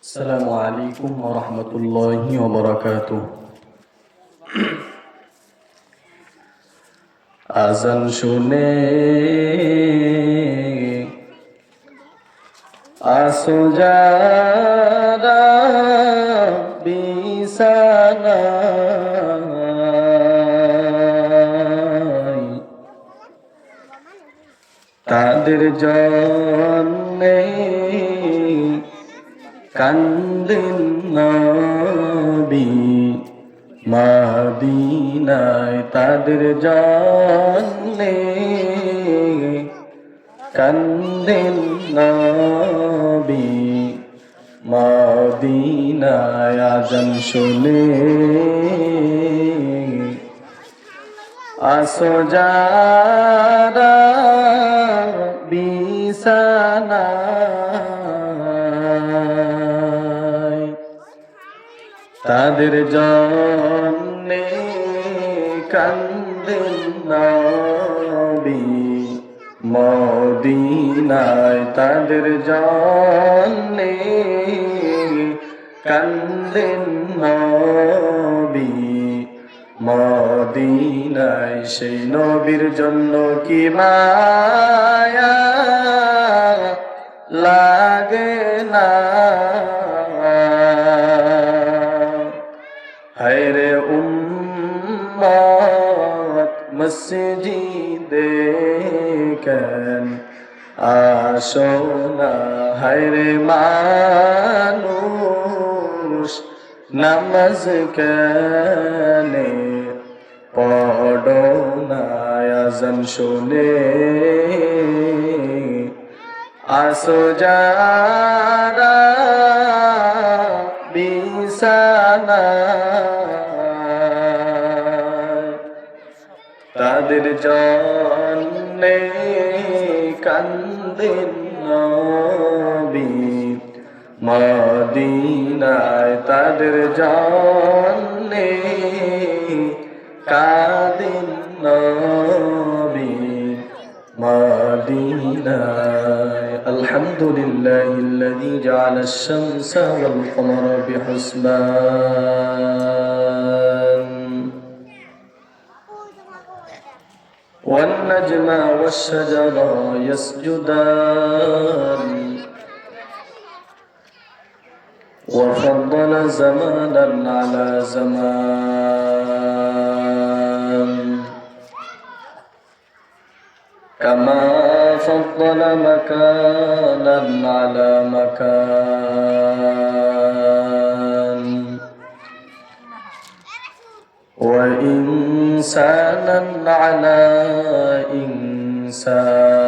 আসসালামু আলাইকুম ওয়া রাহমাতুল্লাহি ওয়া বারাকাতুহু। আযান শুনে আসো যারা বিছানায়, তাদের জন্যে কান্দেন নবী মদিনায়, তাদের জন্যে কান্দেন নবী মদিনায়। আযান শুনে আসো যারা বিছানায়, তাদের জন্যে কান্দেন নবী মদিনায়, তাদের জন্যে কান্দেন নবী মদিনায়। সেই নবীর জন্য কি মায়া লাগে না, হায়রে উম্মত মসজিদে কেন আসো না, হায়রে মানুষ নামাজ কেনে পড়ো না। আযান শুনে আসো যারা বিছানায়, তাদের জন্যে কান্দেন নবী মদিনায়, তাদের জন্যে কাঁদেন নবী মদিনায়। আলহামদুলিল্লাহিল্লাযী জাআলাশ শামসা ওয়াল কমারা বিহুসবান ওয়ান নাজমা ওয়াশ শাজারা ইয়াসজুদান وفضل زمانا على زمان كما فضل مكانا على مكان وإنسانا على إنسان.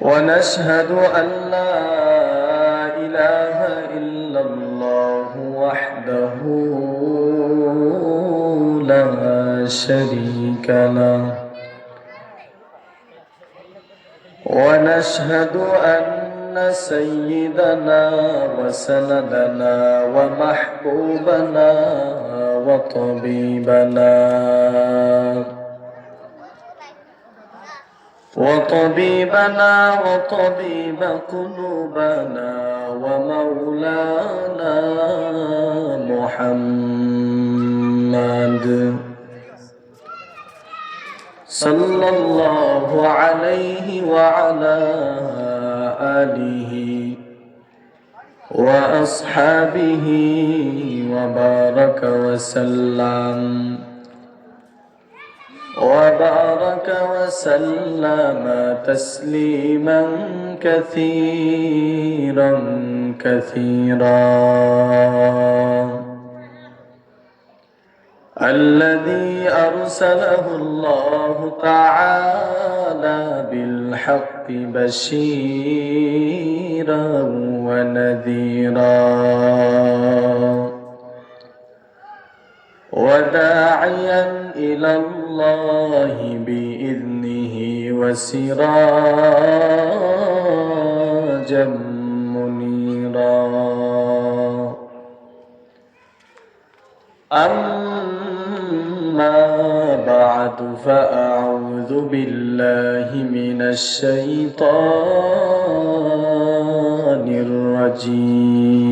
ونشهد أن لا إله إلا الله وحده لا شريك له. ونشهد أن سيدنا وسندنا ومحبوبنا وطبيبنا وطبيب قلوبنا ومولانا محمد صلى الله عليه وعلى آله وأصحابه وبارك وسلم تسليما كثيرا كثيرا. الذي أرسله الله تعالى بالحق بشيرا ونذيرا وداعيا إلى الله بإذنه وسراجا منيرا. أما بعد فأعوذ بالله من الشيطان الرجيم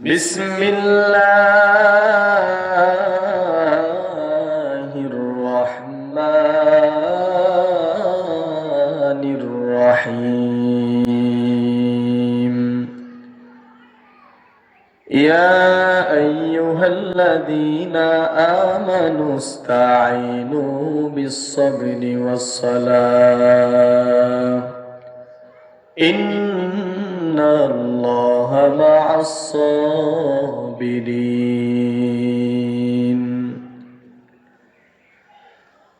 بسم الله الرحمن الرحيم يا أيها الذين آمنوا استعينوا بالصبر والصلاة إن الله مع الصابرين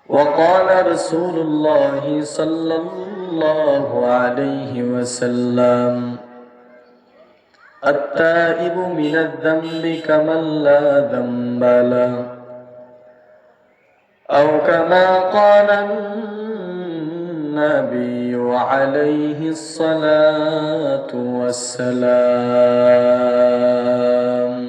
وقال رسول الله صلى الله عليه وسلم التائب من الذنب كمن لا ذنب له أو كما قال النبي عليه الصلاة والسلام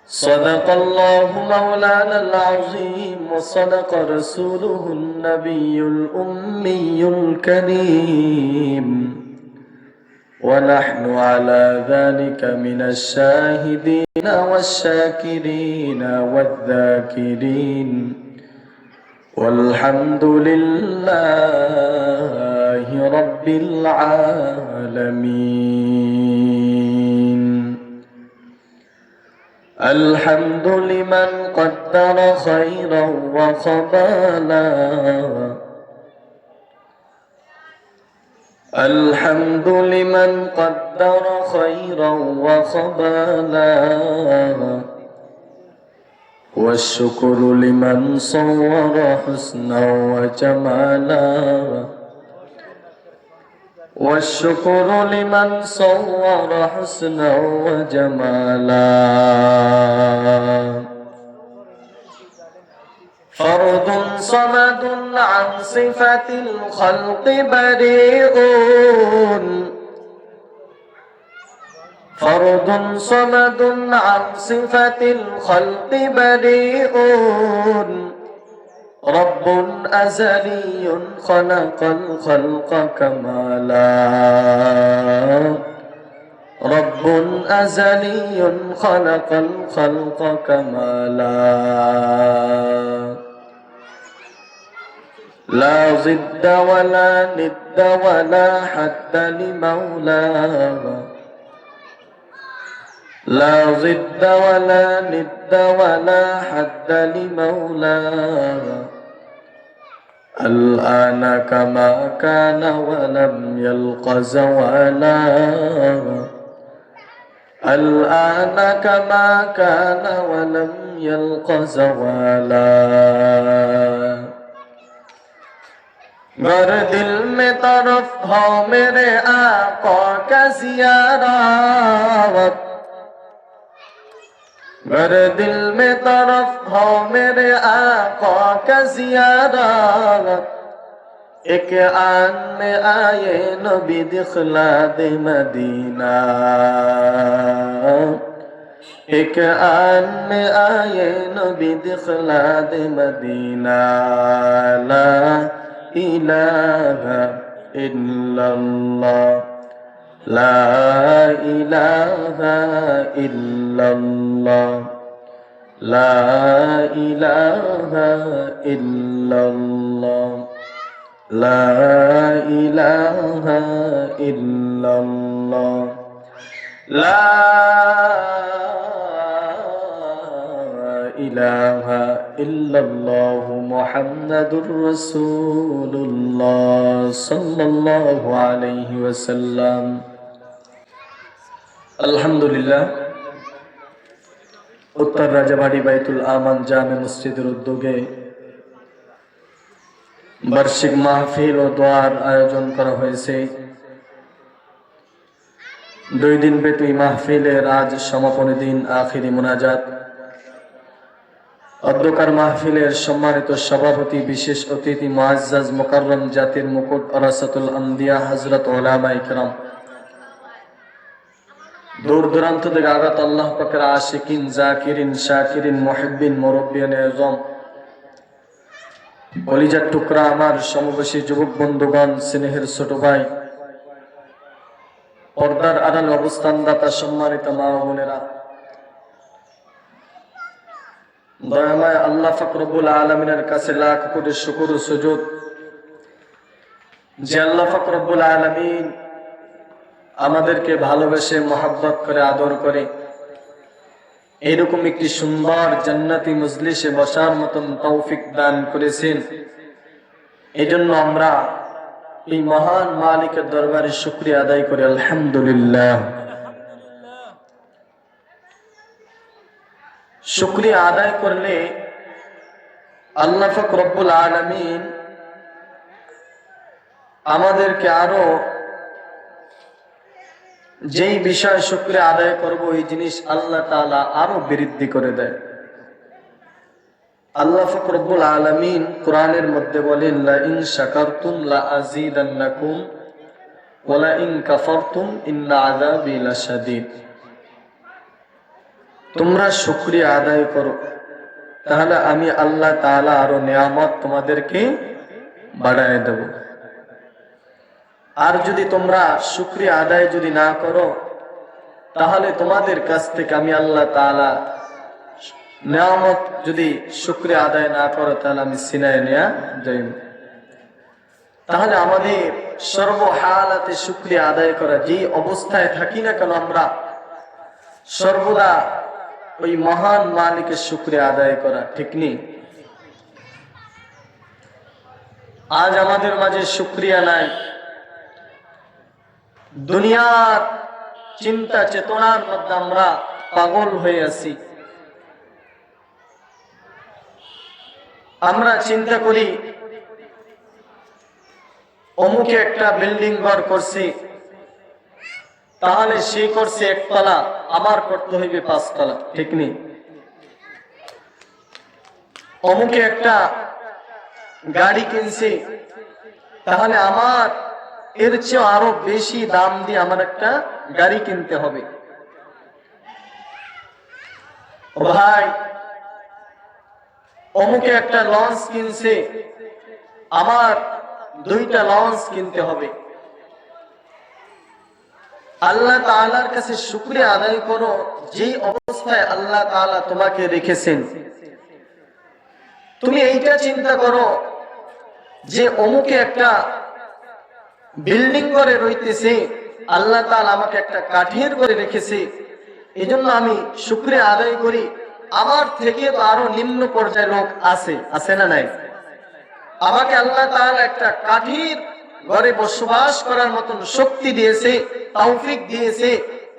صدق الله مولانا العظيم وصدق رسوله النبي الأمي الكريم ونحن على ذلك من الشاهدين والشاكرين والذاكرين والحمد لله رب العالمين الحمد لمن قدر خيرا وقبالا الحمد لمن قدر خيرا وقبالا والشكر لمن صور حسنا وجمالا والشكر لمن صور حسنا وجمالا فرد صمد عن صفة الخلق بريء فرد صمد عن صفة الخلق بريء رب أزلي خلق الخلق كمالا رب أزلي خلق الخلق كمالا لا ضد ولا ند ولا حد لمولاه لا ضد ولا ند ولا حد لمولاه الآن كما كان ولم يلق زوالا الآن كما كان ولم يلق زوالا गर दिल में तरफ हो मेरे आका का ज़ियारत गर दिल में तरफ हो मेरे आका का ज़ियारत एक आन में आए नबी दिखला दे मदीना एक आन में आए नबी दिखला दे मदीना ला इलाहा इल्लल्लाह ला इलाहा इल्लल्लाह ला इलाहा इल्लल्लाह ला इलाहा इल्लल्लाह ला इलाहा इल्लल्लाह मुहम्मदुर रसूलुल्लाह सल्लल्लाहु अलैहि वसल्लम अल्हम्दुलिल्लाह उत्तर राजाबाड़ी बैतुल आमान जामे मस्जिদের উদ্যোগে বার্ষিক মাহফিল ও দোয়ার আয়োজন করা হয়েছে। 2 দিন ব্যাপী মাহফিলের আজ সমাপনী দিন আখিরি মুনাজাত। অধ্যকার মাহফিলের সম্মানিত সভাপতি বিশেষ অতিথি মুআজ্জাজ মুকাররম জাতির মুকুট ওরাসাতুল আম্বিয়া হযরত উলামায়ে কেরাম দূর দূরান্ত থেকে আগত আল্লাহ পাকের আশিকিন, জাকিরিন, শাকিরিন, মুহিব্বিন, মুরব্বিয়ান আযম, কলিজার টুকরা আমার সমবয়সী যুবক বন্ধুগণ, স্নেহের ছোট ভাই, পর্দার আড়াল অবস্থানদাতা সম্মানিত মা ও বোনেরা, দয়াময় আল্লাহ পাক রব্বুল আলামিনের কাছে লাখ কোটি শুকর ও সুজুদ যে আল্লাহ পাক রব্বুল আলামিন আমাদেরকে ভালোবেসে মহব্বত করে আদর করে এরকম একটি সুন্দর জান্নাতি মজলিসে বসার মতন তৌফিক দান করেছেন। এজন্য আমরা এই মহান মালিকের দরবারে শুকরিয়া আদায় করি আলহামদুলিল্লাহ। শুকরিয়া আদায় করলে আল্লাহ পাক রব্বুল আলামিন আমাদেরকে আরো যেই বিষয় শুকরিয়া আদায় করব এই জিনিস আল্লাহ তাআলা আরো বৃদ্ধি করে দেয়। আল্লাহ পাক রব্বুল আলামিন কোরআনের মধ্যে বলেন, লা ইন শাকারতুম লা আযীদান্নাকুম ওয়া লা ইন কাফারতুম ইন্না আযাবি লাশাদীদ। তোমরা শুকরিয়া আদায় করো, তাহলে আমি আল্লাহ তাআলা আরো নিয়ামত তোমাদেরকে বাড়ায় দেব। আর যদি তোমরা শুকরিয়া আদায় যদি না করো, তাহলে তোমাদের কাছ থেকে আমি আল্লাহ তাআলা নিয়ামত যদি শুকরিয়া আদায় না করো, তাহলে আমি ছিনায় নেয়া যাইব। তাহলে আমাদের সর্বহালাতে শুকরিয়া আদায় করা, যে অবস্থায় থাকি না কেন আমরা সর্বদা ওই মহান মালিকের শুকরিয়া আদায় করা, ঠিক নেই? আজ আমাদের মাঝে শুকরিয়া নাই, দুনিয়ার চিন্তা চেতনার মধ্যে আমরা পাগল হয়ে আছি। আমরা চিন্তা করি অমুকে একটা বিল্ডিং ঘর করছে, তাহলে সে করছে একতলা, আমার করতে হইবে 5 তলা, ঠিক নেই? অমুকে একটা গাড়ি কিনছে, তাহলে আমার এর চেয়ে আরো বেশি দাম দিয়ে আমার একটা গাড়ি কিনতে হবে। ভাই, অমুকে একটা লঞ্চ কিনছে, আমার 2টা লঞ্চ কিনতে হবে। আল্লাহ তাআলার কাছে শুকরিয়া আদায় করো, যে অবস্থায় আল্লাহ তাআলা তোমাকে রেখেছেন। তুমি এইটা চিন্তা করো যে অমুকে একটা বিল্ডিং করে রইতেছে, আল্লাহ তাআলা আমাকে একটা কাঠের করে রেখেছে, এজন্য আমি শুকরিয়া আদায় করি। আমার থেকে তো আরো নিম্ন পর্যায়ের লোক আছে না নাই? আমাকে আল্লাহ তাআলা একটা কাঠের ঘরে বসবাস করার মতন শক্তি দিয়েছে, তৌফিক দিয়েছে।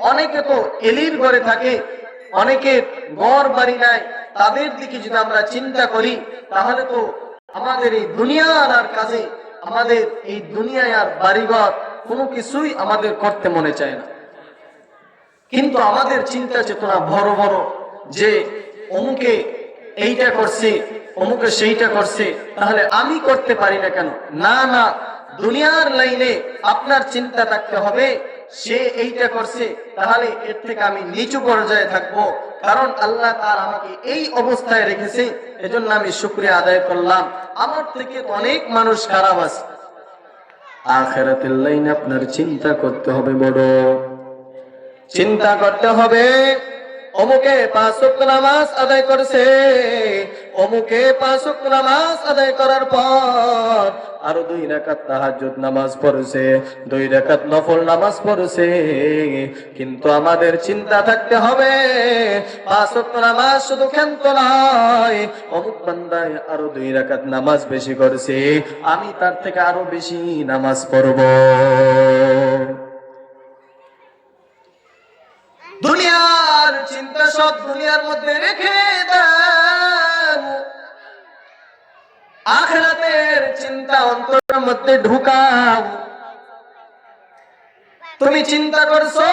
অনেকে তো এলির ঘরে থাকে, অনেকে ঘর বাড়ি নাই। তাদের দিকে যদি আমরা চিন্তা করি, তাহলে তো আমাদের এই দুনিয়ার আর কাজে, আমাদের এই দুনিয়ায় আর বাড়িঘর কোনো কিছুই আমাদের করতে মনে চায় না। কিন্তু আমাদের চিন্তা চেতনা বড় বড়, যে অমুকে এইটা করছে, অমুকে সেইটা করছে, তাহলে আমি করতে পারি না কেন? না না, দুনিয়ার লাইনে আপনার চিন্তা থাকতে হবে, সে এইটা করছে, তাহলে এর থেকে আমি নিচু পর্যায়ে থাকবো, কারণ আল্লাহ তাআলা আমাকে এই অবস্থায় রেখেছে, এজন্য আমি শুকরিয়া আদায় করলাম। আমার থেকে অনেক মানুষ খারাপ আছে। আখিরাতের লাইনে আপনার চিন্তা করতে হবে, বড় চিন্তা করতে হবে। অমুকে 5 ওয়াক্ত নামাজ আদায় করেছে, অমুকে 5 ওয়াক্ত নামাজ আদায় করার পর আরো 2 রাকাত তাহাজ্জুদ নামাজ পড়েছে, 2 রাকাত নফল নামাজ পড়েছে। কিন্তু আমাদের চিন্তা থাকতে হবে, 5 ওয়াক্ত নামাজ শুধু ক্ষান্ত নয়, অমুক বান্দায় আরো 2 রাকাত নামাজ বেশি করেছে, আমি তার থেকে আরো বেশি নামাজ পড়ব। দুনিয়ার চিন্তা সব দুনিয়ার মধ্যে রেখে দাও, আখিরাতের চিন্তা অন্তরের মধ্যে ঢুকাও। তুমি চিন্তা করছো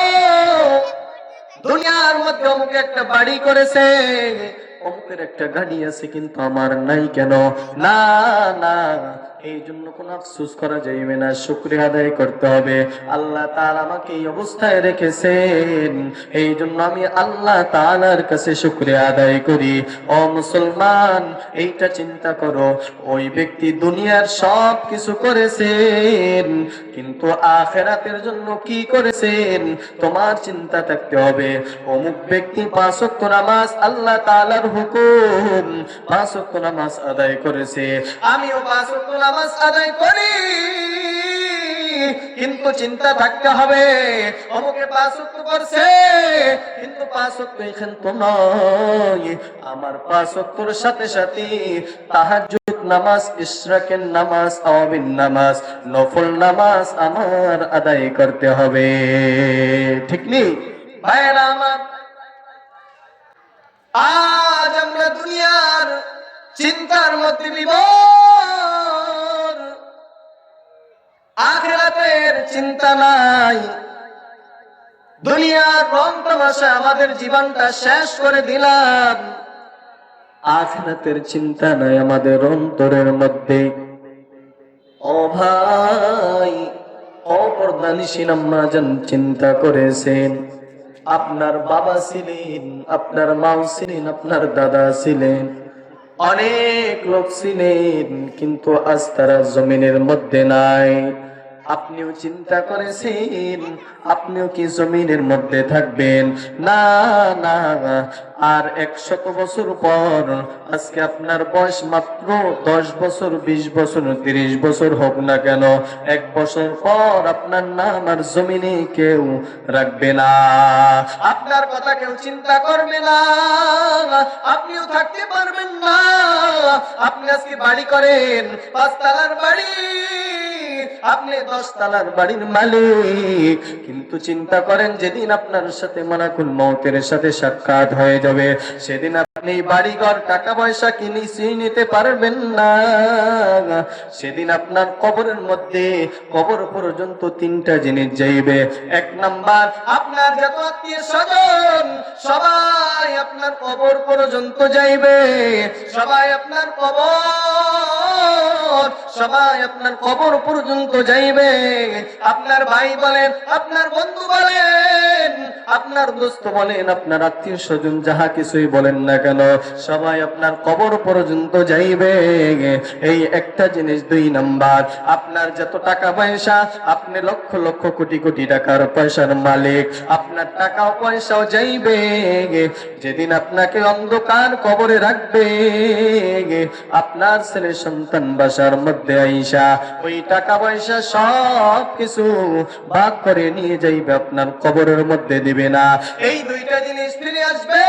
দুনিয়ার মধ্যে অমুকে একটা বাড়ি করেছে, অমুকের একটা গাড়ি আছে, কিন্তু আমার নাই কেন? না না, এই জন্য কোনো আফসোস করা যাইবে না, শুকরিয়া আদায় করতে হবে। আল্লাহ তাআলা আমাকে এই অবস্থায় রেখেছেন, এই জন্য আমি আল্লাহ তাআলার কাছে শুকরিয়া আদায় করি। ও মুসলমান, এইটা চিন্তা করো, ওই ব্যক্তি দুনিয়ার সব কিছু করেছেন, কিন্তু আখিরাতের জন্য কি করেছেন তোমার চিন্তা থাকতে হবে। অমুক ব্যক্তি 5 ওয়াক্ত নামাজ, আল্লাহ তাআলার হুকুম, 5 ওয়াক্ত নামাজ আদায় করেছে, আমিও 5 ওয়াক্ত নামাজ আদায় করি, কিন্তু চিন্তা থাকতে হবে অমুকে 5 ওয়াক্ত করছে, কিন্তু 5 ওয়াক্ত এখান তো নয়, আমার 5 ওয়াক্তর সাথে সাথে তাহাজ্জুদ নামাজ, ইশরাকের নামাজ, আওয়াবিন নামাজ, নফল নামাজ আমার আদায় করতে হবে। ঠিক নেই ভাইরা আমার? আজ আমরা দুনিয়ার চিন্তার মধ্যে বিভোর, আখিরাতের চিন্তা নাই। দুনিয়ার রং তামাশা আমাদের জীবনটা শেষ করে দিলাম, আখিরাতের চিন্তা নাই আমাদের অন্তরের মধ্যে। ও ভাই, ও পর্দানিশীন আম্মা জান, চিন্তা করেছেন আপনার বাবা ছিলেন, আপনার মাও ছিলেন, আপনার দাদা ছিলেন, অনেক লোক ছিলেন, কিন্তু আজ তারা জমিনের মধ্যে নাই। আপনিও চিন্তা করেছেন আপনিও কি জমিনের মধ্যে থাকবেন? না না, আর 100 বছর পর, আজকে আপনার বয়স মাত্র 10 বছর, 20 বছর, 30 বছর হোক না কেন, 1 বছর পর আপনার নাম আর জমিনে কেউ রাখবে না, আপনার কথা কেউ চিন্তা করবে না, আপনিও থাকতে পারবেন না। আপনি আজকে বাড়ি করেন 5 তলার বাড়ি, আপনি 10 তলার বাড়ির মালিক, কিন্তু চিন্তা করেন যেদিন আপনার সাথে মালাকুল মউতের সাথে সাক্ষাৎ হয়ে যাবে, সেদিন আপনি বাড়িঘর টাকা পয়সা কিছুই নিতে পারবেন না। সেদিন আপনার কবরের মধ্যে, কবর পর্যন্ত 3টা জিনিস যাইবে। 1 নাম্বার, আপনার যত আত্মীয় স্বজন সবাই আপনার কবর পর্যন্ত যাইবে, সবাই আপনার কবর, সবাই আপনার কবর পর্যন্ত যাইবে। আপনার ভাই বলেন, আপনার বন্ধু বলেন, আপনার দোস্ত বলেন, আপনার আত্মীয় স্বজন যাহা কিছুই বলেন না কেন, সবাই আপনার কবর পর্যন্ত যাইবে। এই একটা জিনিস। 2 নাম্বার, আপনার যত টাকা পয়সা, আপনি লক্ষ লক্ষ কোটি কোটি টাকার পয়সার মালিক, আপনার টাকা পয়সাও যাইবে। যেদিন আপনাকে অন্ধকার কবরে রাখবে, আপনার ছেলে সন্তান বাসার মধ্যে আইসা ওই টাকা পয়সা সব কিছু ভাগ করে নিয়ে যাইবে, আপনার কবরের মধ্যে দিবে না। এই 2টা জিনিস ফিরে আসবে,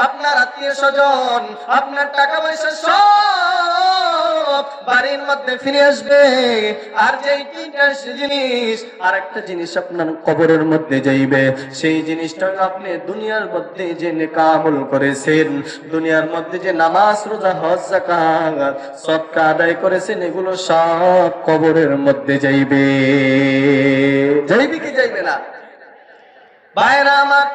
আপনার আত্মীয় স্বজন, আপনার টাকা পয়সা সব বাড়ির মধ্যে ফিরে আসবে। আর যেই 3টা জিনিস, আর একটা জিনিস আপনার কবরের মধ্যে যাইবে, সেই জিনিসটা আপনি দুনিয়ার মধ্যে যে নেক আমল করেছেন, দুনিয়ার মধ্যে যে নামাজ, রোজা, হজ, যাকাত, সদকা আদায় করেছেন, এগুলো সব কবরের মধ্যে যাইবে। যাইবে কি যাইবে না ভাইরা আমার?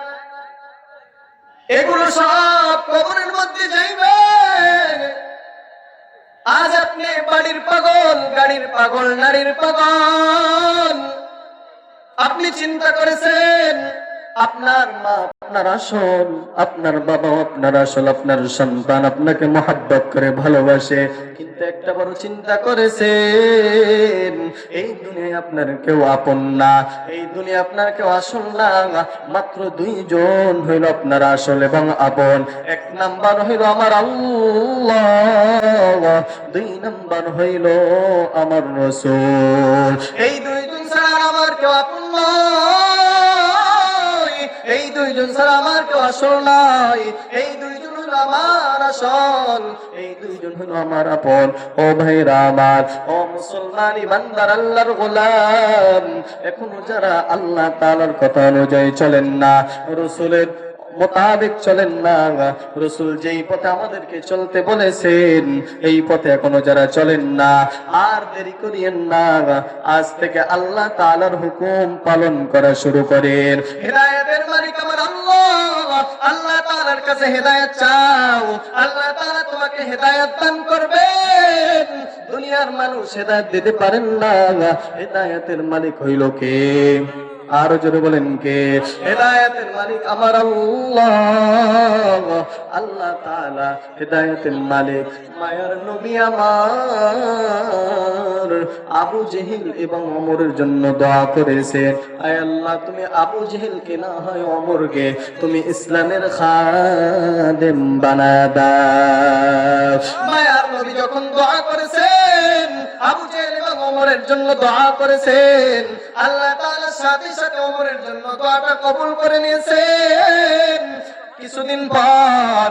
এগুলো সব কবরের মধ্যে যাইবে। আজ আপনি বাড়ির পাগল, গাড়ির পাগল, নারীর পাগল, আপনি চিন্তা করেছেন আপনার মা আপনার আসল, আপনার বাবা আপনার আসল, আপনার সন্তান আপনাকে মহব্বত করে ভালোবাসে, কিন্তু একটা বড় চিন্তা করেছেন এই দুনিয়ায় আপনার কেউ আপন না, এই দুনিয়া আপনার কেউ আসল না। মাত্র 2 জন হইল আপনার আসল এবং আপন। 1 নাম্বার হইল আমার আল্লাহ, 2 নাম্বার হইল আমার রাসূল। এই 2 জন ছাড়া আমার কেউ আপন নয়, এই 2 জন ছাড়া আমার কেউ আসল নাই, এই 2 জন হলো আমার আসল, এই 2 জন হলো আমার আপন। ও ভাইরা আমার, ও মুসলমান ইমানদার আল্লাহর গোলাম, এখনো যারা আল্লাহ তাআলার কথা অনুযায়ী চলেন না, রাসূলের মোতাবেক চলেন না, রাসূল যেই পথে আমাদেরকে চলতে বলেছেন এই পথে এখনো যারা চলেন না, আর দেরি করিয়েন না, আজ থেকে আল্লাহ তাআলার হুকুম পালন করা শুরু করেন। হেদায়েতের মালিক আমার আল্লাহ, আল্লাহ তাআলার কাছে হেদায়েত চাও, আল্লাহ তাআলা তোমাকে হেদায়েত দান করবেন। দুনিয়ার মানুষ হেদায়েত দিতে পারেন না, হেদায়েতের মালিক হইল কে? আরো জোরে বলেন কে? হেদায়েতের মালিক আমার আল্লাহ, আল্লাহ তাআলা হেদায়েতের মালিক। মায়ার নবী আমার আবু জেহেল এবং ওমরের জন্য দোয়া করেছে, আয় আল্লাহ তুমি আবু জেহেলকে না হয় ওমরকে তুমি ইসলামের খাদেম বানায় দাও। মায়ার নবী যখন দোয়া করেছেন, আবু জেহেল এবং ওমরের জন্য দোয়া করেছেন, আল্লাহ তাআলা সাথে সাথে ওমরের জন্য দোয়াটা কবুল করে নিয়েছেন। কিছুদিন পর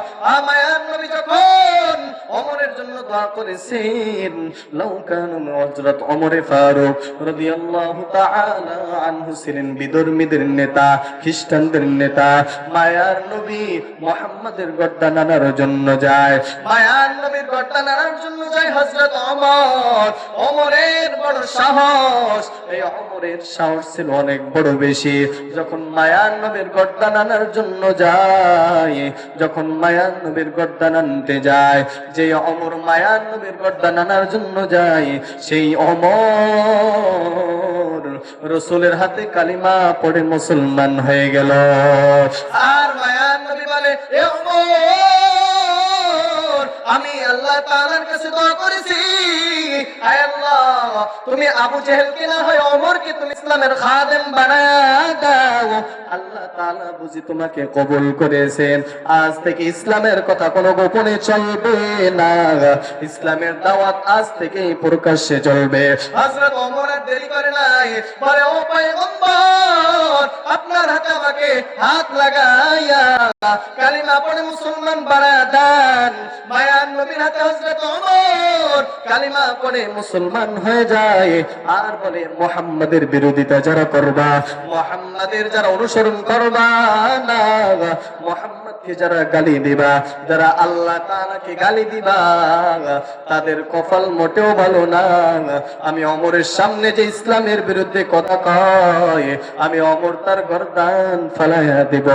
মায়ার নবী যখন ওমরের জন্য দোয়া করেছেন, লাউকানু হযরত ওমর ফারুক রাদিয়াল্লাহু তাআলা আনহু ছিলেন বিধর্মীদের নেতা, খ্রিস্টানদের নেতা। মায়ার নবী মুহাম্মাদের গর্দা নাড়ার জন্য যায়, মায়ার নবীর গর্দা নাড়ার জন্য যায় হযরত ওমর। ওমরের বড় সাহস, এই ওমরের সাহস ছিল অনেক বড় বেশি। যখন মায়ার নবীর গর্দা নাড়ার জন্য যায়, যখন মায়ার নবীর গর্দা নাড়তে যায়, যে ওমর মায়ার নবীর গর্দা নাড়ার জন্য যায়, সেই ওমর রাসূলের হাতে কালিমা পড়ে মুসলমান হয়ে গেল। আর মায়ার নবী বলে, এ ওমর, আমি আল্লাহ তাআলার কাছে দোয়া করেছি, আয় আল্লাহ তুমি আবু জেহেলকে না হয় ওমরকে তুমি ইসলামের খাদেম বানায় দাও। আল্লাহ তাআলা বুঝি তোমাকে কবুল করেছেন। আজ থেকে ইসলামের কথা কোনো গোপনে চলবে না, ইসলামের দাওয়াত আজ থেকে প্রকাশ্যে চলবে। হযরত ওমর আর দেরি করে নাই, বলে ও পয়গম্বর, আপনার হাতে আমাকে হাত লাগাইয়া কালিমা পড়ে মুসলমান বানায় দেন। মায়ার নবীর হাতে হযরত ওমর কালিমা পড়ে মুসলমান হয়ে যায়। আর বলে মুহাম্মাদের বিরোধিতা যারা করবা, মুহাম্মাদের যারা অনুসরণ করবা না, মুহাম্মদকে যারা গালি দিবা, যারা আল্লাহ তাআলাকে গালি দিবা, তাদের কপাল মোটেও ভালো না। আমি ওমরের সামনে যে ইসলামের বিরুদ্ধে কথা কয়, আমি ওমর তার গর্দান ফালাইয়া দিব।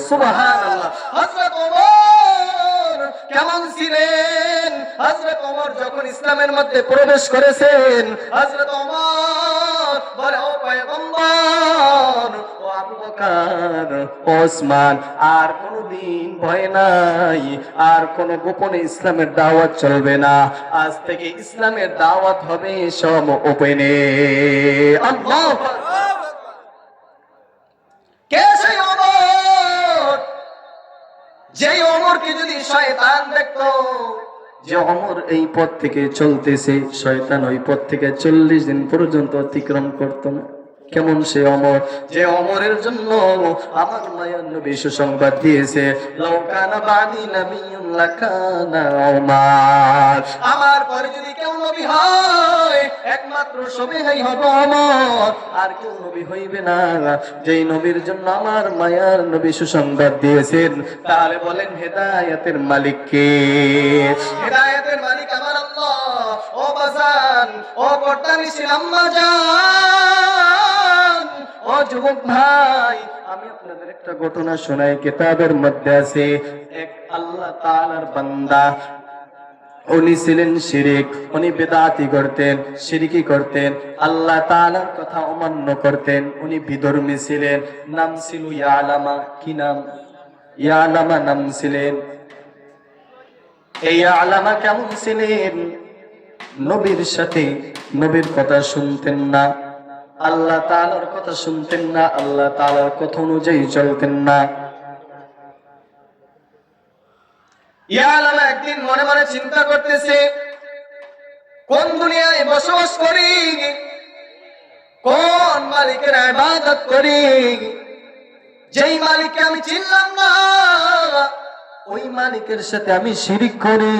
সুবহানাল্লাহ। হযরত ওমর কেমন ছিলেন? হযরত ওমর যখন ইসলামের মধ্যে প্রবেশ করেছেন, হযরত ওমর বলে, ও পয়গম্বর, ও আবু বকর, ও ওসমান, আর কোনদিন ভয় নাই, আর কোন গোপনে ইসলামের দাওয়াত চলবে না। আজ থেকে ইসলামের দাওয়াত হবে সব ওপেনে। আল্লাহু আকবার। কে সেই ওমর? যে ওমরকে যদি শয়তান দেখতো, যে ওমর এই পথ থেকে চলতেছে, শয়তান ওই পথ থেকে 40 দিন পর্যন্ত অতিক্রম করতো না। কেমন সে ওমর, যে ওমরের জন্য আমার মায়ার নবী সুসংবাদ দিয়েছে, লাউ কানা বাদি নাবিয়্যুন লাকানা ওমর, আমার পরে যদি কেউ নবী হয় একমাত্র সবেই হবে ওমর, আর কেউ নবী হইবে না। যেই নবীর জন্য আমার মায়ার নবী সুসংবাদ দিয়েছেন, তাহলে বলেন হেদায়েতের মালিক কে? হেদায়েতের মালিক আমার আল্লাহ। ও বাজান, ও কর্তানিশীল আম্মা জান, ও যুবক ভাই, আমি আপনাদের একটা ঘটনা শোনাই, কিতাবের মধ্যে আছে। এক আল্লাহ তাআলার বান্দা, উনি ছিলেন শিরিক, উনি বিদআতি করতেন, শিরকি করতেন, আল্লাহ তাআলার কথা অমান্য করতেন, উনি বিধর্মী ছিলেন। নাম ছিল ইয়ালামা। কি নাম? ইয়ালামা নাম ছিলেন। এই ইয়ালামা কেমন ছিলেন? নবীর সাথে, নবীর কথা শুনতেন না, আল্লাহ তাআলার কথা শুনতেন না, আল্লাহ তাআলার কথা অনুযায়ী চলতেন না। ইয়ালামা একদিন মনে মনে চিন্তা করতেছে, কোন দুনিয়ায় বসবাস করি, কোন মালিকের ইবাদত করি, যেই মালিককে আমি চিনলাম না, ওই মালিকের সাথে আমি শিরিক করি,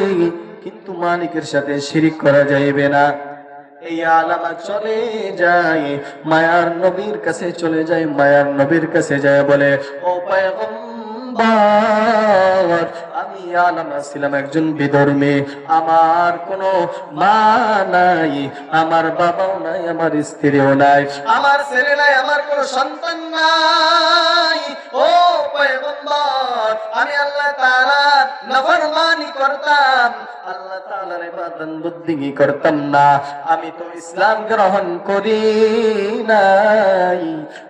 কিন্তু মালিকের সাথে শিরিক করা যাইবে না। এই আলামা চলে যায়, মায়ার নবীর কাছে চলে যায়, মায়ার নবীর কাছে যায়, বলে, ও পয়গম্বর, আমি আলামা ছিলাম একজন বিধর্মী, আমার কোনো মা নাই, আমার বাবাও নাই, আমার স্ত্রীও নাই, আমার ছেলে নাই, আমার কোনো সন্তান নাই। ও পয়গম্বর, আমি আল্লাহ তাআলার নাফরমানি করার পারতাম, আল্লাহ তাআলার ইবাদত বন্দেগী করতাম না। আমি তো ইসলাম গ্রহণ করি নাই।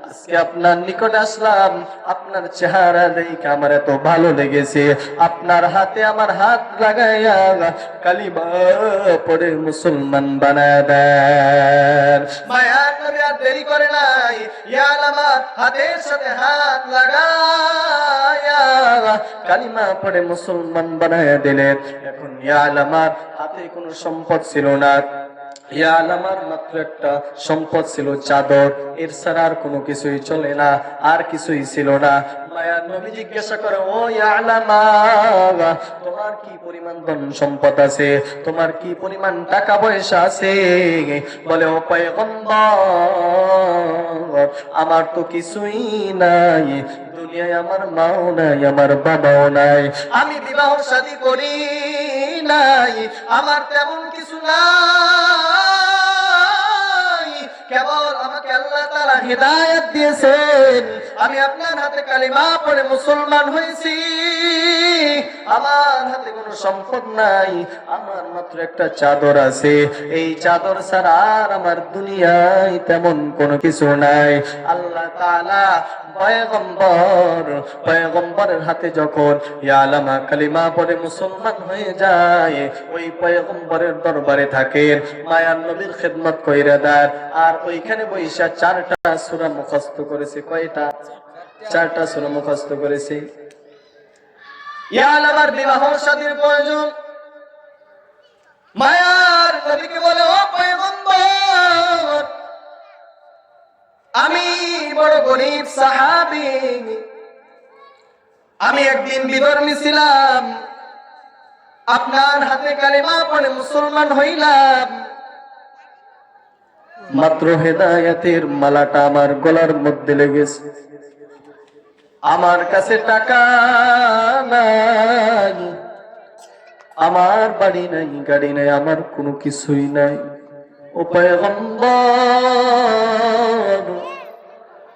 আজকে আপনার নিকট আসলাম, আপনার চেহারা দেখে আমার এত ভালো লেগেছে, আপনার হাতে আমার হাত লাগাইয়া কালিমা পড়ে মুসলমান বানায় দেন। মায়ার নবী আর দেরি করে নাই, ইয়া আলামা হাতের সাথে হাত লাগাইয়া কালিমা পড়ে মুসলমান বানায় দিলেন। এখন ইয়া আলামার হাতে কোনো সম্পদ ছিল না, ইয়া আলামার মাত্র একটা সম্পদ ছিল চাদর, এর ছাড়া আর কোনো কিছুই চলে না, আর কিছুই ছিল না। মায়ার নবী জিজ্ঞাসা করে, ও ইয়া আলামা, তোমার কি পরিমাণ ধন সম্পদ আছে, তোমার কি পরিমাণ টাকা পয়সা আছে? বলে, ও পয়গম্বর, আমার তো কিছুই নাই, দুনিয়ায় আমার মাও নাই, আমার বাবাও নাই, আমি বিবাহ শাদী করি নাই, আমার তেমন কিছু নাই, কেবল আমাকে আল্লাহ তাআলা হিদায়াত দিয়েছেন, আমি আপনার হাতে কালিমা পড়ে মুসলমান হয়েছি, আমার হাতে কোনো সম্পদ নাই, আমার মাত্র একটা চাদর আছে, এই চাদর ছাড়া আর আমার দুনিয়ায় তেমন কোনো কিছু নাই। আল্লাহ তাআলা পয়গম্বরের হাতে যখন ইয়া আলামা কালিমা পড়ে মুসলমান হয়ে যায়, ওই পয়গম্বরের দরবারে থাকেন, মায়ার নবীর খেদমত কইরা দেন, আর ওইখানে বইসা 4টা সূরা মুখস্থ করেছে। কয়টা? 4টা সূরা মুখস্থ করেছে। ইয়া আলামার বিবাহ শাদীর প্রয়োজন, মায়ার নবীকে বলে, ও পয়গম্বর, আমি বড় গরীব সাহাবী, আমি একদিন বিধর্মী ছিলাম, আপনার হাতে কালিমা পড়ে মুসলমান হইলাম, মাত্র হেদায়েতের মালাটা আমার গলার মধ্যে লেগেছে, আমার কাছে টাকা নাই, আমার বাড়ি নাই, গাড়ি নাই, আমার কোনো কিছুই নাই। ও পয়গম্বর,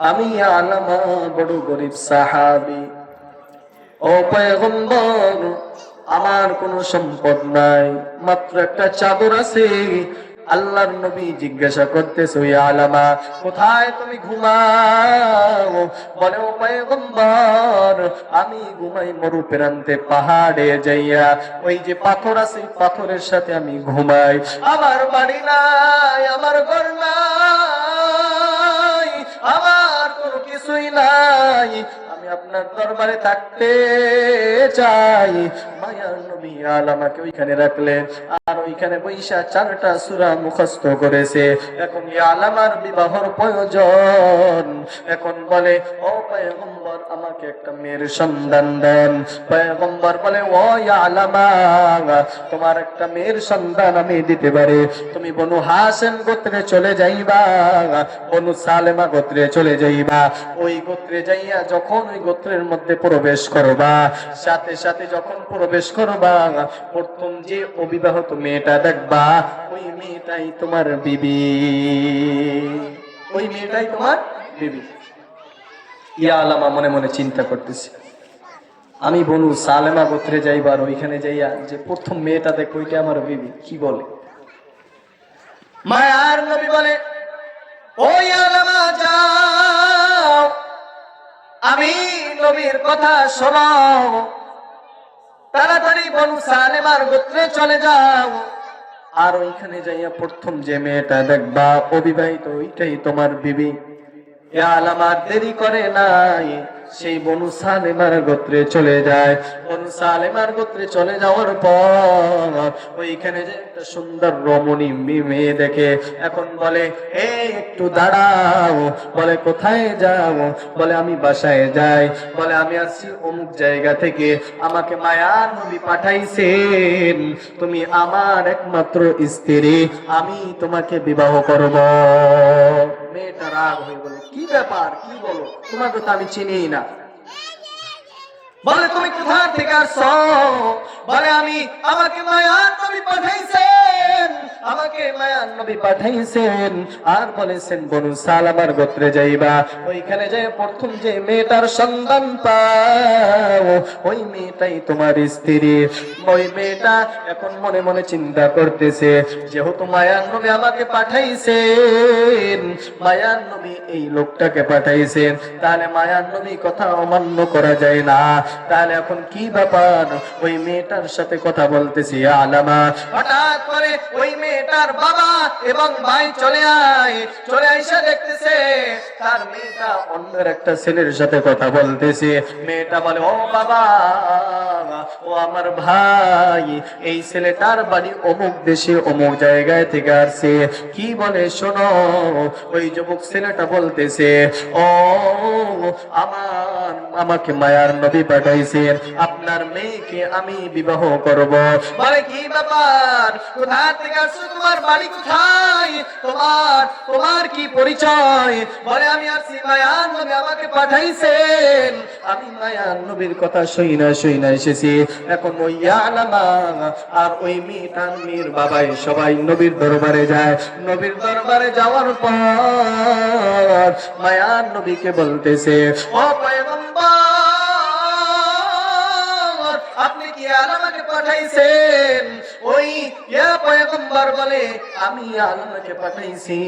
আমি আলামা বড় গরীব সাহাবী, ও পয়গম্বর, আমার কোনো সম্পদ নাই, মাত্র একটা চাদর আছে। আল্লাহর নবী জিজ্ঞাসা করতেছে, ইয়া আলামা, কোথায় তুমি ঘুমাও? বলে, ও পয়গম্বর, আমি ঘুমাই মরু প্রান্তে পাহাড়ে যাইয়া, ওই যে পাথর আছে, পাথরের সাথে আমি ঘুমাই, আমার বাড়ি নাই, আমার ঘর নাই, আমার কোনো কিছুই নাই, আমি আপনার দরবারে থাকতে চাই। মায়ার নবী আলামাকে ওইখানে রাখলেন, আর ওইখানে বৈশা 4টা সূরা মুখস্থ করেছে। এখন ইয়া আলামার বিবাহর প্রয়োজন। এখন বলে, ও পয়গম্বর, আমাকে একটা মেয়ের সন্ধান দেন। পয়গম্বর বলে, ও ইয়া আলামা, তোমার একটা মেয়ের সন্ধান আমি দিতে পারি, তুমি বনু হাশিম গোত্রে চলে যাইবা, বনু সালেমা গোত্রে চলে যাইবা, ওই গোত্রে যাইয়া যখন ওই গোত্রের মধ্যে প্রবেশ করবা, সাথে সাথে যখন প্রবেশ করবা, প্রথম যে অবিবাহিত মেয়েটা দেখবা, ওই মেয়েটাই তোমার বিবি, ওই মেয়েটাই তোমার বিবি। ইয়া আলামা মনে মনে চিন্তা করতেছে, আমি বনু সালেমা গোত্রে যাইবার, ওইখানে যাইয়া যে প্রথম মেয়েটা দেখো, ওইটা আমার বিবি, কি বলে? মায়ার নবী বলে, ও ইয়া আলামা, যাও, আমি নবীর কথা শোনো, তাড়াতাড়ি বনু সালেমার গোত্রে চলে যাও, আর ওইখানে যাইয়া প্রথম যে মেয়েটা দেখবা অবিবাহিত, ওইটাই তোমার বিবি। ইয়া আলামা দেরি করে নাই, সেই বনু সালেমার গোত্রে চলে যায়। বনু সালেমার গোত্রে চলে যাওয়ার পর ওইখানে যে একটা সুন্দর রমণী মেয়ে দেখে, এখন বলে, এই একটু দাঁড়াও। বলে, কোথায় যাও? বলে, আমি বাসায় যাই। বলে, আমি আসছি অমুক জায়গা থেকে, আমাকে মায়ার নবী পাঠাইছেন, তুমি আমার একমাত্র স্ত্রী, আমি তোমাকে বিবাহ করব। মেয়েটা রাগ হয়ে বলে, কি ব্যাপার, কি বলো, তোমাকে তো আমি চিনি না। বলে, তুমি কোথা থেকে আসছো? বলে আমাকে মায়ার নবী পাঠাইছেন, আমাকে মায়ার নবী পাঠাইছেন আর বলেছেন বনু সালামার গোত্রে যাইবা, ওইখানে যায় প্রথম যে মেয়েটার সন্ধান পাও ওই মেয়েটাই তোমার স্ত্রী। ওই মেয়েটা এখন মনে মনে চিন্তা করতেছে, যেহেতু মায়ার নবী আমাকে পাঠাইছেন, মায়ার নবী এই লোকটাকে পাঠাইছেন, তাহলে মায়ার নবী কথা অমান্য করা যায় না। তাহলে এখন কি ব্যাপার, ওই মেয়েটার সাথে কথা বলতেছি আলামা। হঠাৎ করে ওই মেয়েটার বাবা এবং ভাই চলে আইসা দেখতেছে তার মেয়েটা অন্যের একটা ছেলের সাথে কথা বলতেছে। মেয়েটা বলে, ও বাবা, ও আমার ভাই, এই ছেলেটার বাড়ি অমুক দেশে অমুক জায়গায় থেকে আসছে। কি বলে শোনো, ওই যুবক ছেলেটা বলতেছে, ও আমাকে মায়ার নবী পাঠাইছেন, আপনার মেয়েকে আমি বিবাহ করব। বলে কি ব্যাপার, কোথা থেকে আসছো, তোমার বাড়ি কোথায়, তোমার কি পরিচয়? বলে আমি আসছি, মায়ার নবী আমাকে পাঠাইছেন, আমি মায়ার নবীর কথা শুইনা এসেছি। এখন ওই আলামা আর ওই মেয়ের বাবাই সবাই নবীর দরবারে যায়। নবীর দরবারে যাওয়ার পর মায়ার নবীকে বলতেছে, ও পয়গম্বর, আপনি কি আলামাকে পাঠাইছেন? ওই পয়গম্বর বলে, আমি আলামাকে পাঠাইছি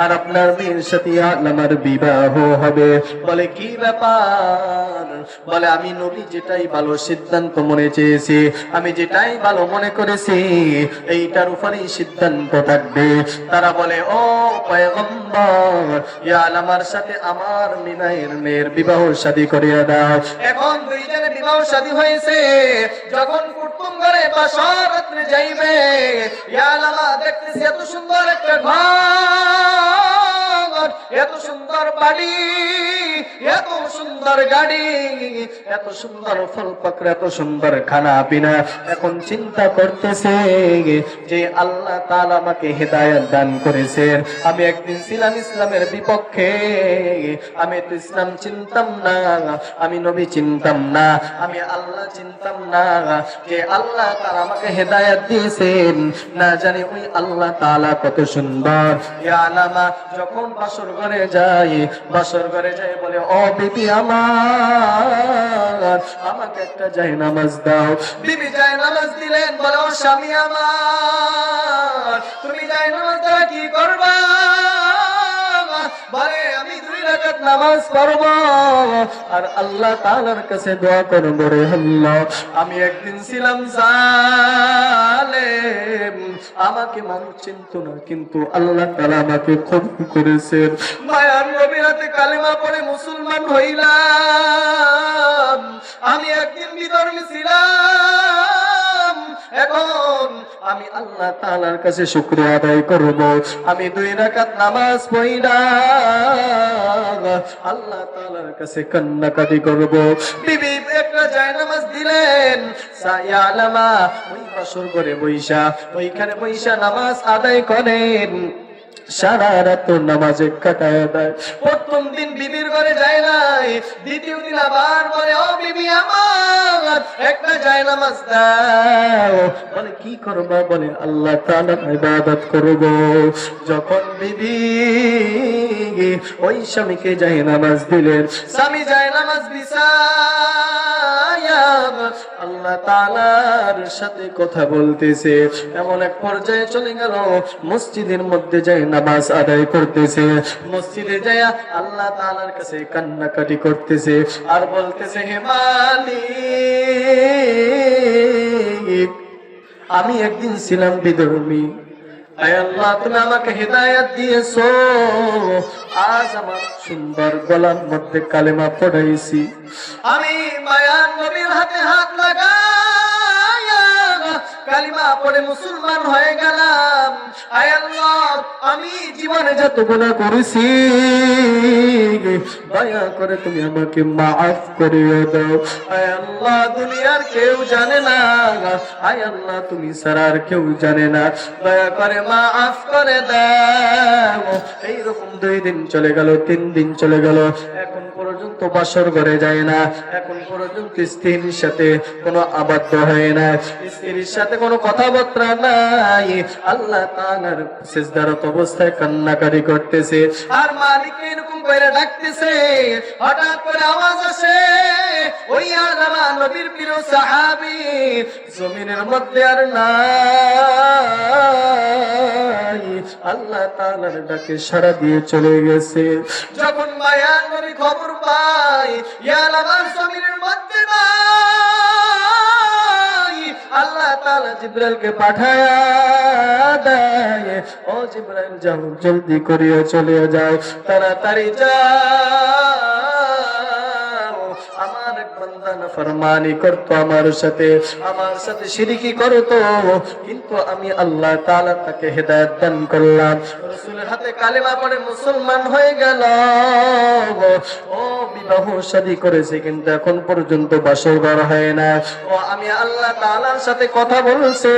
আর আপনার মেয়ের সাথে আলামার বিবাহ হবে। বলে কি ব্যাপার? বলে আমি নবী যেটাই ভালো সিদ্ধান্ত মনে চেয়েছি, আমি যেটাই ভালো মনে করেছি এইটার উপরেই সিদ্ধান্ত থাকবে। তারা বলে, ও পয়গম্বর, আলামার সাথে আমার মেয়ের বিবাহ শাদী করিয়া দাও। এখন দুইজনে বিবাহ শাদী হয়েছে, যখন কুটুম ঘরে বাসর রাত্রে যাইবে, আলামা দেখতেছি এত সুন্দর একটা ঘর, এত সুন্দর বাড়ি, এত সুন্দর গাড়ি, এত সুন্দর ফল পাকড়া, এত সুন্দর খানা পিনা। এখন চিন্তা করতেছে যে আল্লাহ তাআলা আমাকে হেদায়েত দান করেছেন। আমি একদিন ছিলাম ইসলামের বিপক্ষে, আমি তো ইসলাম চিনতাম না, আমি নবী চিনতাম না, আমি আল্লাহ চিনতাম না, যে আল্লাহ তাআলা আমাকে হেদায়েত দিয়েছেন। না জানি ওই আল্লাহ তাআলা কত সুন্দর। ইয়া আলামা যখন বাসর ঘরে যায় বলে, ও বিবি আমার, আমাকে একটা জায়নামাজ দাও। বিবি জায়নামাজ দিলেন। বলে, ও স্বামী আমার, তুমি জায়নামাজ দ্বারা কি করবা? বলে, আমি 2 রাকাত নামাজ পড়ব আর আল্লাহ তাআলার কাছে দোয়া করব, রে আল্লাহ, আমি একদিন ছিলাম জালেম, আমাকে মানুষ চিনত না, কিন্তু আল্লাহ তাআলা আমাকে ক্ষমা করেছেন। মায়ার নবীর হাতে কালেমা পড়ে মুসলমান হইলাম। আমি একদিন বিধর্মী ছিলাম, এখন আমি আল্লাহ তাআলার কাছে শুকরিয়া আদায় করব। আমি 2 রাকাত নামাজ পড়া আল্লাহ তাআলার কাছে কান্নাকাটি করব। বিবি একটা জায়নামাজ দিলেন। ইয়া আলামা ওই বাসর ঘরে ওইখানে বইসা নামাজ আদায় করেন। সারা রাত নামাজে কাটায় দেয়। প্রথম দিন বিবির ঘরে যায় নাই, দ্বিতীয় দিন আবার বলে, ও বিবি আমার, একটা জায়নামাজ দাও। বলে, কি করবা? বলে, আল্লাহ তাআলার ইবাদত করব। যখন বিবি ওই স্বামীকে জায়নামাজ দিলেন, স্বামী জায়নামাজ বিছায়া আল্লাহ তাআলার সাথে কথা বলতেছে। এমন এক পর্যায়ে চলে গেল, মসজিদের মধ্যে যায় নামাজ আদায় করতেছে। মসজিদে যায় আল্লাহ তাআলার কাছে কান্নাকাটি করতেছে আর বলতেছে, হে মালিক, আমি একদিন ছিলাম বিধর্মী, আয় আল্লাহ তুমি আমাকে হেদায়েত দিয়েছো, আজ আমার সুন্দর গলার মধ্যে কালেমা পড়াইছি, আমি মায়ার নবীর হাতে হাত লাগায়া কালিমা পড়ে মুসলমান হয়ে গেলাম। আয় আল্লাহ, আমি জীবনে যত গুনাহ করেছি দয়া করে তুমি আমাকে মাফ করে দাও। আয় আল্লাহ, দুনিয়ার কেউ জানে না, আয় আল্লাহ তুমি ছাড়া আর কেউ জানে না, দয়া করে মাফ করে দাও। এইরকম 2 দিন চলে গেল, 3 দিন চলে গেল, এখন পর্যন্ত পর্যন্ত বাসর ঘরে যায় না, এখন পর্যন্ত স্ত্রীর সাথে কোনো আবদ্ধ হয় না, স্ত্রীর সাথে কোনো কথাবার্তা নাই, আল্লাহ তাআলার সিজদারত অবস্থায় কান্নাকারি করতেছে আর মালিককে এরকম করে ডাকতেছে। হঠাৎ করে আওয়াজ আসে, ওই আলামা নবীর প্রিয় সাহাবী জমিনের মধ্যে আর নাই, আল্লাহ তাআলার ডাকে সাড়া দিয়ে চলে গেছে। যখন মায়ার নবী খবর পায় ইয়া আলামা জমিনের মধ্যে নাই, আল্লাহ তাআলা জিবরাইলকে পাঠায়া দেয়, ও জিবরাইল যাও, জলদি করিয়া চলে যাও, তাড়াতাড়ি যাও, আমার এক বান্দা নাফরমানি করতো আমার সাথে শিরকি করতো, কিন্তু আমি আল্লাহ তাআলা তাকে হেদায়েত দান করলাম, রাসূলের হাতে কালেমা পড়ে মুসলমান হয়ে গেল। ও বিবাহ শাদী করেছে কিন্তু এখন পর্যন্ত বাসর ঘর হয় না, ও আমি আল্লাহ তাআলার সাথে কথা বলছে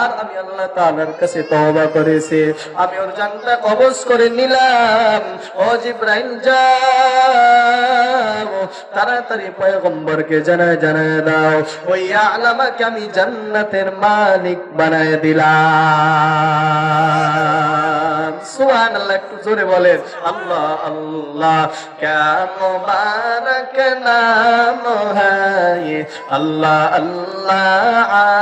আর আমি আল্লাহ তাআলার কাছে তওবা করেছি, আমি ওর জানটা কবজ করে নিলাম। ও জিবরাইল যাও, তাড়াতাড়ি পয়গম্বরকে জানায় দাও, ওই আলামাকে আমি জান্নাতের মালিক বানায় দিলাম। সুবহানাল্লাহ, একটু জোরে বলেন আল্লাহ আল্লাহ। ক্যা মুবারক নাম হ্যায় আল্লাহ আল্লাহ,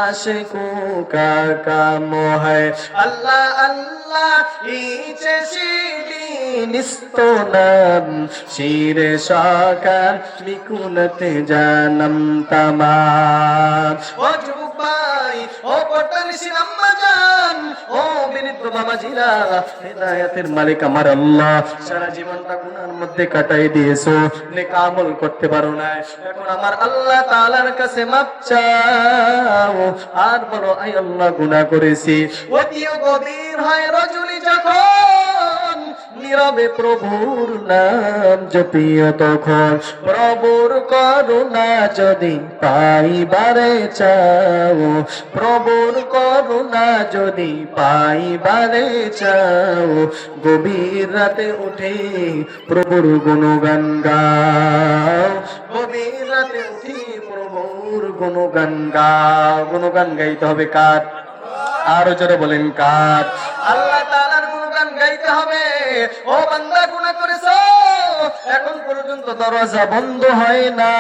আশিকু কা কাম হ্যায় আল্লাহ আল্লাহ, ইচে শিরি নিস্তনাম, শিরে শাকার বিকুলতে জানম তামাম। ও যুবক ভাই, ও পটনিসি আম্মা জান, ও বৃদ্ধ বাবাজিরা, হেদায়েতের মালিক আমার আল্লাহ, সারা জীবনটা গুনার মধ্যে কাটাই দিয়েছো, নেক আমল করতে পারো না, এখন আমার আল্লাহ তাআলার কাছে মাপ চাও আর বলো, আয় আল্লাহ গুনাহ করেছি। অতিও গভীর হয় রজনী যখন, নীরবে প্রভুর নাম জপিও তখন, প্রভুর করুণা যদি পাইবারে চাও, প্রভুর করুণা যদি পাইবারে চাও, গভীর রাতে উঠে প্রভুর গুণগান গাও, গভীর রাতে উঠে প্রভুর গুণগান গাও। গুণগান গাইতে হবে কার? আরো জোরে বলেন কার? আল্লাহ তাআলার গুণগান গাইতে হবে। ও বান্দা, গুনাহ করেছো, এখন পর্যন্ত দরজা বন্ধ হয় না,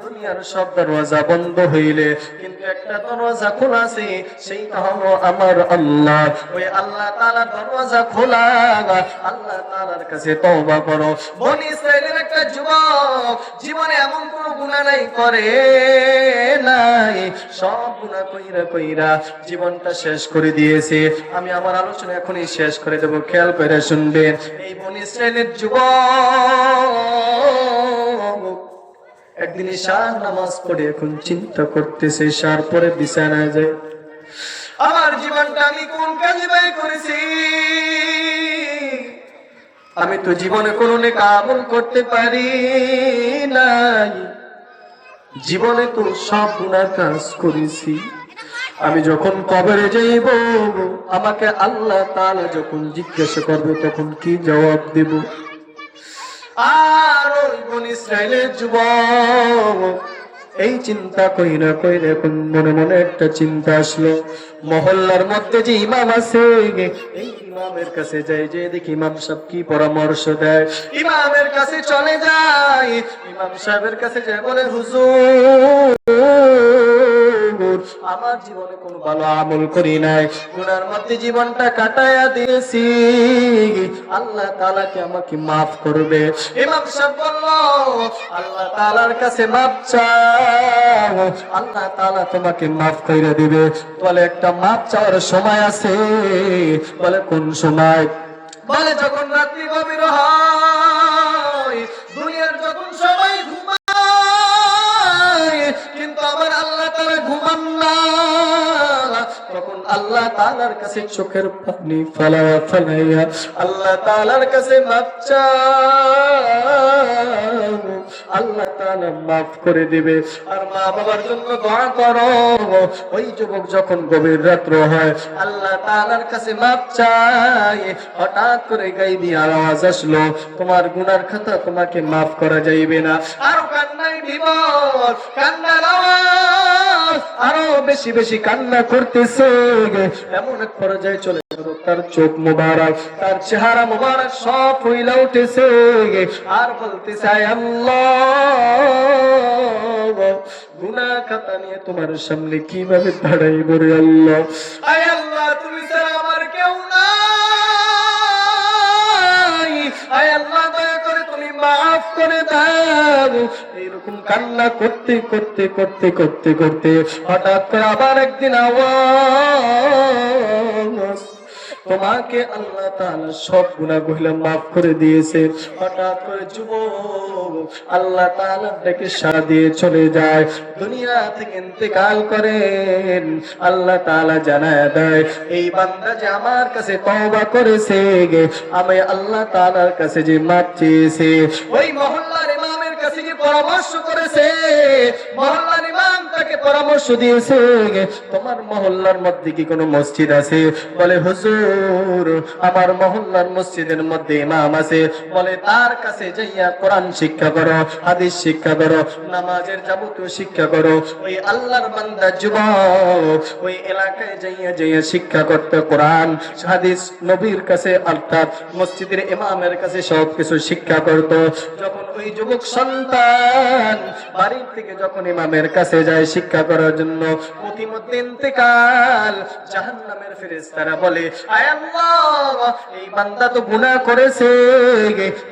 দুনিয়ার সব দরজা বন্ধ হইলে কিন্তু একটা দরজা খোলা আছে, সেইটা হলো আমার আল্লাহ। ওই আল্লাহ তাআলার দরজা খোলা, আল্লাহ তাআলার কাছে তওবা করো। বনি ইসরাইলের একটা যুবক জীবনে এমন কোন গুনাহ নাই করে নাই, সব গুনাহ কইরা জীবনটা শেষ করে দিয়েছে। আমি আমার আলোচনা এখনই শেষ করে দেব, খেয়াল করে শুনবেন। এই বনি ইসরাইলের যুবক একদিন ঈশার নামাজ পড়ে এখন চিন্তা করতেছে, ঈশার পরে বিছানায় যায়, আমার জীবনটা আমি কোন কাজে ব্যয় করেছি, আমি তো জীবনে কোনো নেক আমল করতে পারি নাই, জীবনে তো সব গুনাহ কাজ করেছি, আমি যখন কবরে যাইব আমাকে আল্লাহ তাআলা যখন জিজ্ঞাসা করবে তখন কি জবাব দেব? আর ওই বনি ইসরাইলের যুবক এই চিন্তা কইরা এখন মনে মনে একটা চিন্তা আসলো, মহল্লার মধ্যে যে ইমাম আছে এই ইমামের কাছে যাই, যে দেখি ইমাম সাহেব কি পরামর্শ দেয়। ইমামের কাছে চলে যায়, ইমাম সাহেবের কাছে যায়, বলে হুজুর আমার জীবনে কোনো ভালো আমল করি নাই, গুনার মধ্যে জীবনটা কাটায়া দিয়েছি, আল্লাহ তাআলা কি আমাকে মাফ করবে? ইমাম সাহেব বলল, আল্লাহ তাআলার কাছে মাফ চাও, আল্লাহ তাআলা তোমাকে মাফ কইরা দিবে। বলে একটা মাফ চাওয়ার সময় আছে। বলে কোন সময়? বলে যখন রাত্রি গভীর হয়, দুনিয়ার যখন সবাই ঘুমায় কিন্তু আমার আল্লাহ তাআলা ঘুমান না, তখন আল্লাহ তাআলা তাআলার কাছে চোখের পানি ফালায়া ফালাইয়া আল্লাহ তাআলার কাছে মাপ চাও, আল্লাহ তাআলা মাফ করে দিবে। আর মা বাবার জন্য দোয়া করো। ওই যুবক যখন গভীর রাত্র হয় আল্লাহ তাআলার কাছে মাপ চায়, হঠাৎ করে গাইবি আওয়াজ আসলো, তোমার গুনার খাতা তোমাকে মাফ করা যাইবে না। আরো কান্নায় বিভোর, কান্নার আওয়াজ, আরো বেশি বেশি কান্না করতেছে। এমন এক পর্যায়ে চলে গেল তার চোখ মুবারক, তার চেহারা মুবারক সব ফুইলা উঠেছে। আর বলতেছে আয় আল্লাহ, গুনাহ খাতা নিয়ে তোমার সামনে কিভাবে দাঁড়াইব রে আল্লাহ। আয় আল্লাহ, তুমি ছাড়া আমার কেউ নাই। আয় আল্লাহ, দয়া করে তুমি মাফ করে দাও। এইরকম কান্না করতে করতে করতে করতে করতে হঠাৎ করে আবার একদিন আওয়াজ, তোমাকে আল্লাহ তাআলা সব গুনাহ গুলো মাফ করে দিয়েছে। হঠাৎ করে যুবক আল্লাহ তাআলার ডেকে সাড়া দিয়ে চলে যায়, দুনিয়া থেকে ইন্তেকাল করেন। আল্লাহ তাআলা জানায় দেয়, এই বান্দা যে আমার কাছে তওবা করেছে, আমি আল্লাহ তাআলার কাছে যে মাফ চেয়েছে, ওই মহল্লার ইমামের কাছে যে পরামর্শ করেছে, মহল্লার ইমাম তাকে পরামর্শ দিয়েছে, তোমার মহল্লার মধ্যে কি কোনো মসজিদ আছে? বলে হুজুর, আমার মহল্লার মসজিদের মধ্যে ইমাম আছে। বলে তার কাছে যাইয়া কোরআন শিক্ষা করো, হাদিস শিক্ষা করো, নামাজের যাবতীয় শিক্ষা করো। ওই আল্লাহর বান্দা যুবক ওই এলাকায় যাইয়া যাইয়া শিক্ষা করতে, কোরআন হাদিস নবীর কাছে অর্থাৎ মসজিদের ইমামের কাছে সবকিছু শিক্ষা করত। যখন ওই যুবক সন্তান বাড়ি থেকে যখন ইমামের কাছে যায় শিক্ষা করার জন্য, প্রতিমধ্যে ইন্তেকাল। জাহান্নামের ফেরেশতারা বলে, আয় আল্লাহ, এই বান্দা তো গুনাহ করেছে,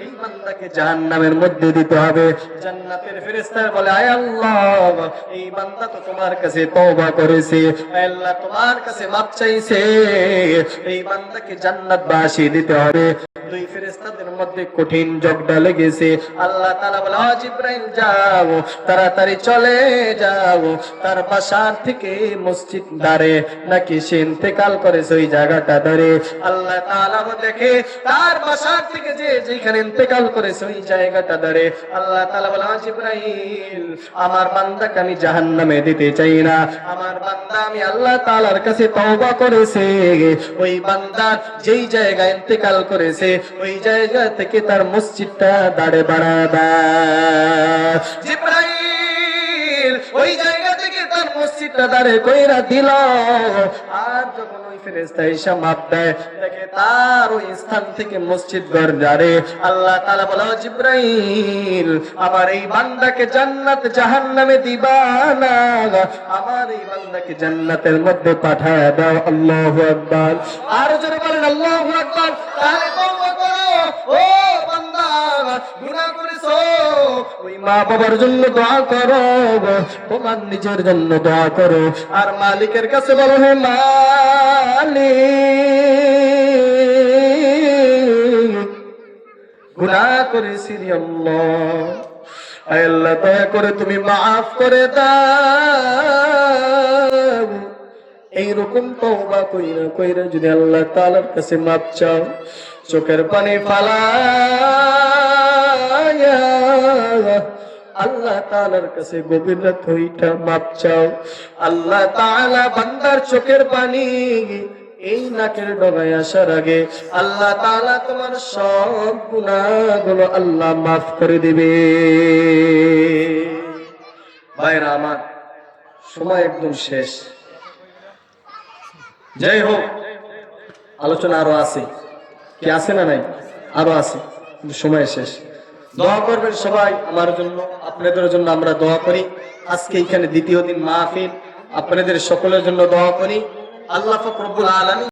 এই বান্দাকে জাহান্নামের মধ্যে দিতে হবে। জান্নাতের ফেরেশতারা বলে, আয় আল্লাহ, এই বান্দা তো তোমার কাছে তওবা করেছে, আয় আল্লাহ তোমার কাছে মাফ চাইছে, এই বান্দাকে জান্নাত বাসী দিতে হবে। দুই ফেরেশতাদের মধ্যে কঠিন ঝগড়া লেগেছে। আল্লাহ তাআলা বলে, ও জিবরাইল যাও, তাড়াতাড়ি চলে যাও, তার বাসার থেকে মসজিদ দাঁড়ে নাকি সে ইন্তেকাল করেছে ওই জায়গাটা ধরে। আল্লাহ তাআলা দেখে তার বাসার থেকে যে যেখানে ইন্তেকাল করেছে ওই জায়গাটা ধরে। আল্লাহ তাআলা বলে, ও জিবরাইল, আমার বান্দাকে আমি জাহান্নামে দিতে চাই না, আমার বান্দা আমি আল্লাহ তাআলার কাছে তওবা করেছে, ওই বান্দা যেই জায়গায় ইন্তেকাল করেছে ওই জায়গা থেকে তার মসজিদটা দাঁড়ে বাড়াবা। জিবরাইল ওই জায়গা থেকে তার মসজিদটা দাঁড়ে কইরা দিল। আর যখন ওই ফেরেশতা এসে মাপ দেয়, দেখে তার ওই স্থান থেকে মসজিদ ঘর দাঁড়ে। আল্লাহ তাআলা বলে, ও জিবরাইল, আমার এই বান্দাকে জান্নাত জাহান্নামে দিবা না, আমার এই বান্দাকে জান্নাতের মধ্যে পাঠায় দাও। আল্লাহু আকবার। আর জোরে বলেন আল্লাহু আকবার। তাহলে তওবা করো, ও বান্দা, গুনাহ করেছো, ওই মা বাবার জন্য দোয়া করো, তোমার নিজের জন্য দোয়া করো। আর মালিকের কাছে বলো, হে মালিক, গুনাহ করেছি আল্লাহ, আয় আল্লাহ দয়া করে তুমি মাফ করে দাও। এইরকম তওবা কইরা কইরা যদি আল্লাহ তাআলার কাছে মাপ চাও, চোখের পানি ফালায়া আল্লাহ তাআলার কাছে গভীর রাত হইটা মাপ চাও, আল্লাহ তাআলা বান্দার চোখের পানি এই নাকের ডগায় আসার আগে আল্লাহ তাআলা তোমার সব গুনাহগুলো আল্লাহ মাফ করে দিবে। ভাইরা আমার, সময় একদম শেষ। যাই হোক, আলোচনা আরো আছে, কি আছে না নাই? আরো আছে, কিন্তু সময় শেষ। দোয়া করবেন সবাই আমার জন্য, আপনাদের জন্য আমরা দোয়া করি। আজকে এখানে দ্বিতীয় দিন মাহফিল, আপনাদের সকলের জন্য দোয়া করি। আল্লাহ পাক রব্বুল আলামিন